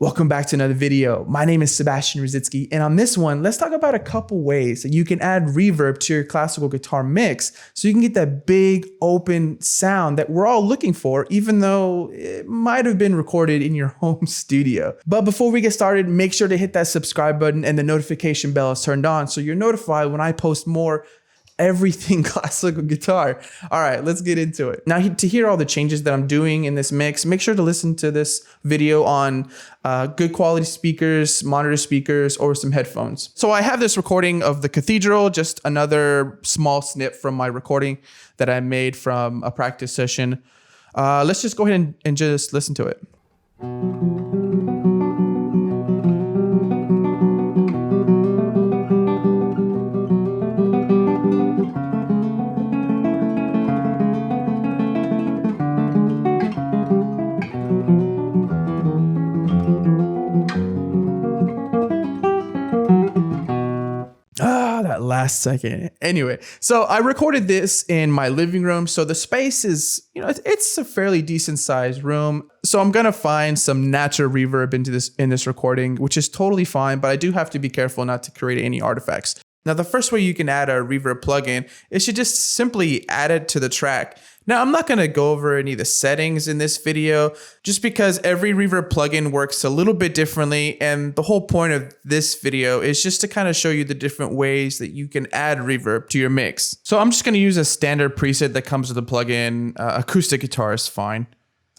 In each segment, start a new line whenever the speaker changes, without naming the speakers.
Welcome back to another video. My name is Sebastian Rositsky, and on this one, let's talk about a couple ways that you can add reverb to your classical guitar mix so you can get that big open sound that we're all looking for, even though it might have been recorded in your home studio. But before we get started, make sure to hit that subscribe button and the notification bell is turned on so you're notified when I post more everything classical guitar. All right, let's get into it. Now, to hear all the changes that I'm doing in this mix, make sure to listen to this video on good quality speakers, monitor speakers, or some headphones. So I have this recording of the Cathedral, just another small snip from my recording that I made from a practice session. Let's just go ahead and just listen to it. That last second. Anyway, so I recorded this in my living room. So the space is, it's a fairly decent sized room. So I'm going to find some natural reverb in this recording, which is totally fine, but I do have to be careful not to create any artifacts. Now, the first way you can add a reverb plugin is to just simply add it to the track. Now, I'm not going to go over any of the settings in this video, just because every reverb plugin works a little bit differently. And the whole point of this video is just to kind of show you the different ways that you can add reverb to your mix. So I'm just going to use a standard preset that comes with the plugin. Acoustic guitar is fine.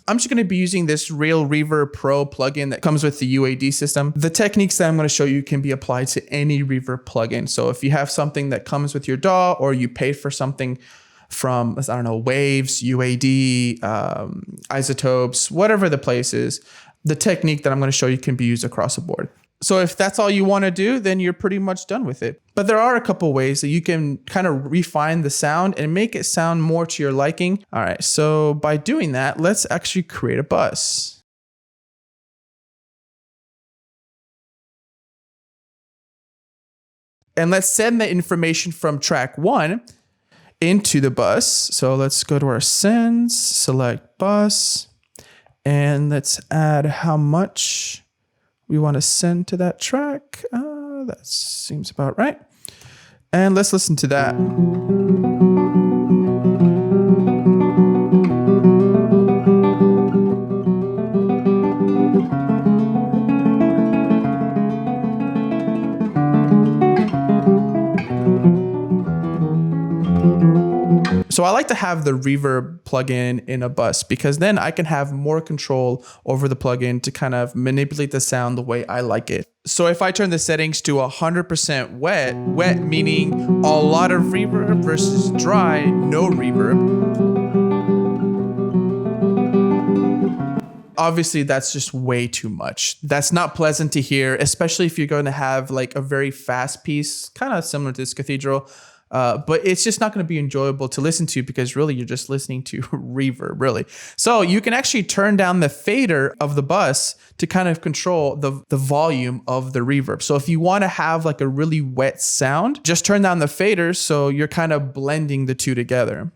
I'm just going to be using this Real Reverb Pro plugin that comes with the UAD system. The techniques that I'm going to show you can be applied to any reverb plugin. So if you have something that comes with your DAW, or you paid for something from, I don't know, Waves, UAD, Isotopes, whatever the place is, the technique that I'm going to show you can be used across the board. So if that's all you want to do, then you're pretty much done with it. But there are a couple ways that you can kind of refine the sound and make it sound more to your liking. All right, so by doing that, let's actually create a bus. And let's send the information from track 1 into the bus. So let's go to our sends, select bus, and let's add how much we want to send to that track. That seems about right. And let's listen to that. So I like to have the reverb plugin in a bus because then I can have more control over the plugin to kind of manipulate the sound the way I like it. So if I turn the settings to 100% wet meaning a lot of reverb versus dry, no reverb. Obviously, that's just way too much. That's not pleasant to hear, especially if you're going to have like a very fast piece, kind of similar to this Cathedral. But it's just not going to be enjoyable to listen to because really you're just listening to reverb, really. So you can actually turn down the fader of the bus to kind of control the volume of the reverb. So if you want to have like a really wet sound, just turn down the fader so you're kind of blending the two together.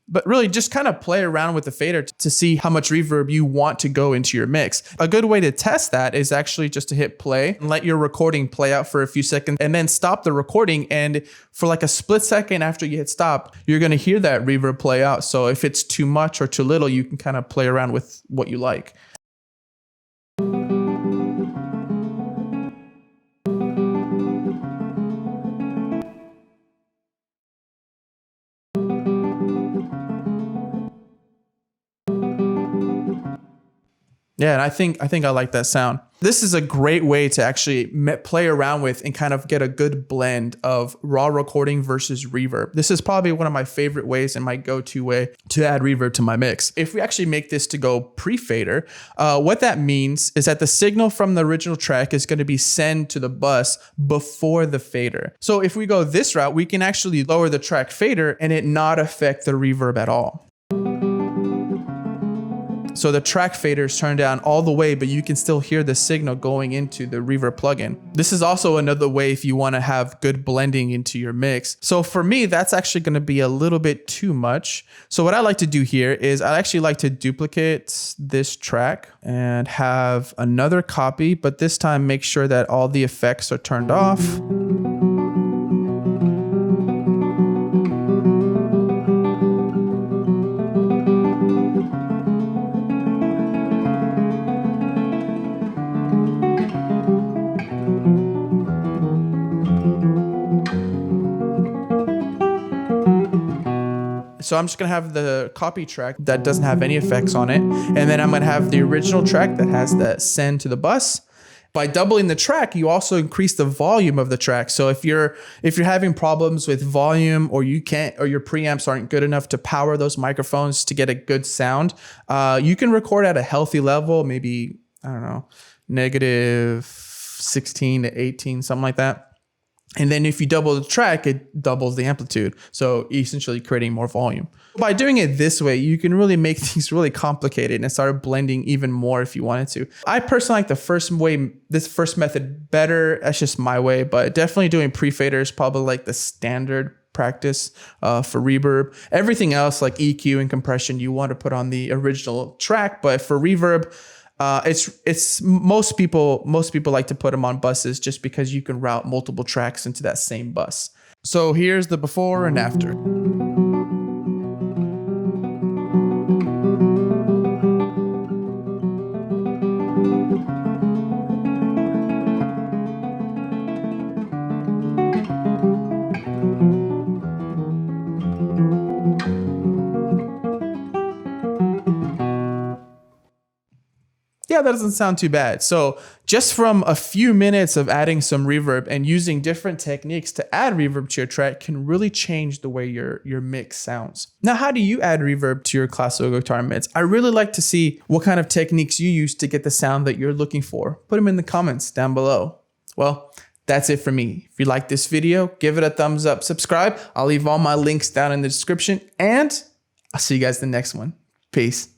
But really just kind of play around with the fader to see how much reverb you want to go into your mix. A good way to test that is actually just to hit play and let your recording play out for a few seconds and then stop the recording. And for like a split second after you hit stop, you're going to hear that reverb play out. So if it's too much or too little, you can kind of play around with what you like. Yeah, and I think I like that sound. This is a great way to actually play around with and kind of get a good blend of raw recording versus reverb. This is probably one of my favorite ways and my go-to way to add reverb to my mix. If we actually make this to go pre-fader, what that means is that the signal from the original track is going to be sent to the bus before the fader. So if we go this route, we can actually lower the track fader and it not affect the reverb at all. So the track fader is turned down all the way, but you can still hear the signal going into the reverb plugin. This is also another way if you want to have good blending into your mix. So for me, that's actually going to be a little bit too much. So what I like to do here is I actually like to duplicate this track and have another copy, but this time make sure that all the effects are turned off. So I'm just gonna have the copy track that doesn't have any effects on it. And then I'm gonna have the original track that has the send to the bus. By doubling the track, you also increase the volume of the track. So if you're having problems with volume, or you can't, or your preamps aren't good enough to power those microphones to get a good sound, you can record at a healthy level, maybe, I don't know, negative 16 to 18, something like that. And then if you double the track, it doubles the amplitude. So essentially creating more volume. By doing it this way, you can really make things really complicated and start blending even more if you wanted to. I personally like this first method better. That's just my way, but definitely doing pre-fader is probably like the standard practice for reverb. Everything else like EQ and compression, you want to put on the original track, but for reverb, it's most people like to put them on buses just because you can route multiple tracks into that same bus. So here's the before and after. Yeah, that doesn't sound too bad. So just from a few minutes of adding some reverb and using different techniques to add reverb to your track can really change the way your mix sounds. Now, how do you add reverb to your classical guitar mix? I really like to see what kind of techniques you use to get the sound that you're looking for. Put them in the comments down below. Well, that's it for me. If you like this video, give it a thumbs up, subscribe. I'll leave all my links down in the description, and I'll see you guys in the next one. Peace.